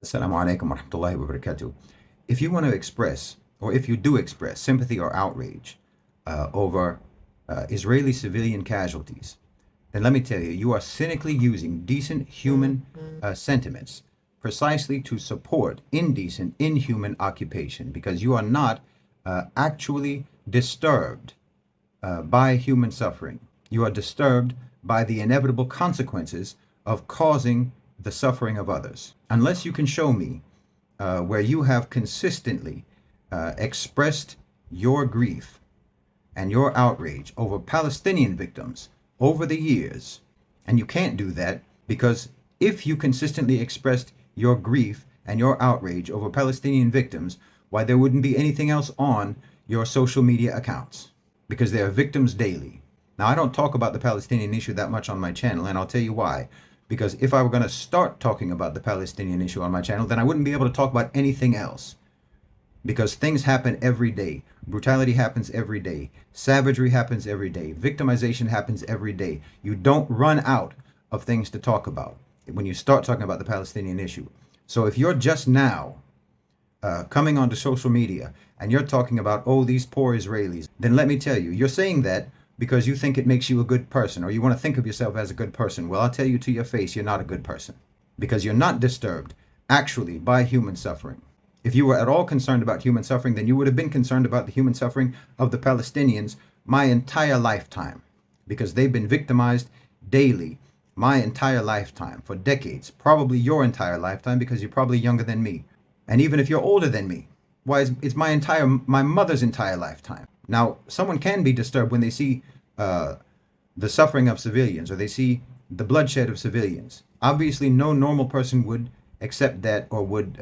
Assalamu alaikum wa rahmatullahi wa barakatuh. If you want to express, or if you do express, sympathy or outrage over Israeli civilian casualties, then let me tell you, you are cynically using decent human sentiments precisely to support indecent, inhuman occupation because you are not actually disturbed by human suffering. You are disturbed by the inevitable consequences of causing the suffering of others. Unless you can show me where you have consistently expressed your grief and your outrage over Palestinian victims over the years, and you can't do that because if you consistently expressed your grief and your outrage over Palestinian victims, why there wouldn't be anything else on your social media accounts because there are victims daily. Now, I don't talk about the Palestinian issue that much on my channel, and I'll tell you why. Because if I were going to start talking about the Palestinian issue on my channel, then I wouldn't be able to talk about anything else. Because things happen every day. Brutality happens every day. Savagery happens every day. Victimization happens every day. You don't run out of things to talk about when you start talking about the Palestinian issue. So if you're just now coming onto social media and you're talking about, oh, these poor Israelis, then let me tell you, you're saying that because you think it makes you a good person or you want to think of yourself as a good person. Well, I'll tell you to your face, you're not a good person because you're not disturbed actually by human suffering. If you were at all concerned about human suffering, then you would have been concerned about the human suffering of the Palestinians my entire lifetime because they've been victimized daily my entire lifetime for decades, probably your entire lifetime because you're probably younger than me. And even if you're older than me, why, it's my mother's entire lifetime. Now, someone can be disturbed when they see the suffering of civilians or they see the bloodshed of civilians. Obviously, no normal person would accept that or would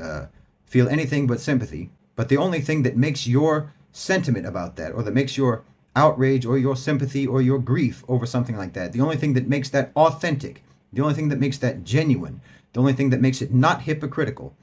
feel anything but sympathy. But the only thing that makes your sentiment about that or that makes your outrage or your sympathy or your grief over something like that, the only thing that makes that authentic, the only thing that makes that genuine, the only thing that makes it not hypocritical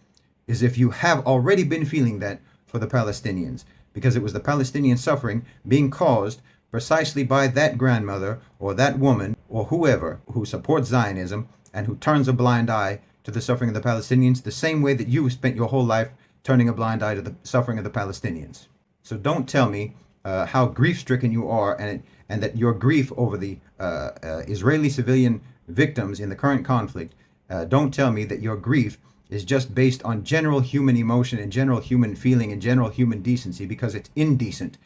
is if you have already been feeling that for the Palestinians, because it was the Palestinian suffering being caused precisely by that grandmother or that woman or whoever who supports Zionism and who turns a blind eye to the suffering of the Palestinians the same way that you spent your whole life turning a blind eye to the suffering of the Palestinians. So don't tell me how grief-stricken you are and that your grief over the Israeli civilian victims in the current conflict, don't tell me that your grief is just based on general human emotion and general human feeling and general human decency, because it's indecent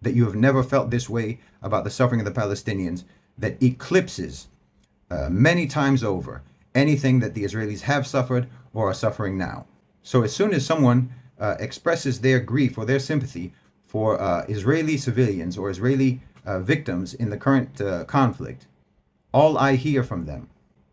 that you have never felt this way about the suffering of the Palestinians that eclipses many times over anything that the Israelis have suffered or are suffering now. So as soon as someone expresses their grief or their sympathy for Israeli civilians or Israeli victims in the current conflict, all I hear from them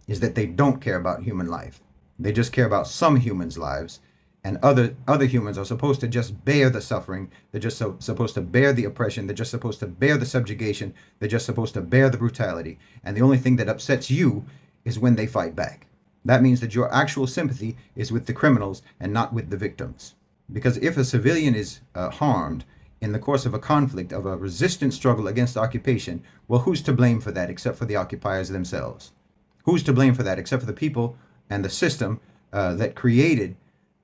is that they don't care about human life. They just care about some humans' lives, and other humans are supposed to just bear the suffering. They're just supposed to bear the oppression. They're just supposed to bear the subjugation. They're just supposed to bear the brutality. And the only thing that upsets you is when they fight back. That means that your actual sympathy is with the criminals and not with the victims. Because if a civilian is harmed in the course of a conflict, of a resistance struggle against occupation, well, who's to blame for that except for the occupiers themselves? Who's to blame for that except for the people and the system that created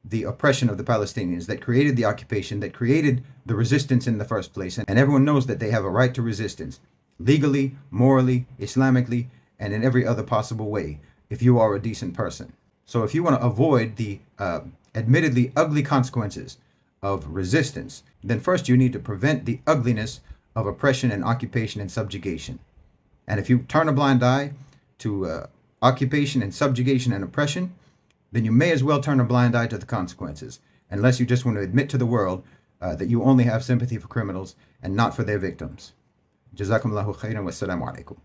the oppression of the Palestinians, that created the occupation, that created the resistance in the first place? And everyone knows that they have a right to resistance, legally, morally, Islamically, and in every other possible way, if you are a decent person. So if you want to avoid the admittedly ugly consequences of resistance, then first you need to prevent the ugliness of oppression and occupation and subjugation. And if you turn a blind eye to occupation and subjugation and oppression, then you may as well turn a blind eye to the consequences, unless you just want to admit to the world that you only have sympathy for criminals and not for their victims. Jazakumullahu khairan, wassalamu alaikum.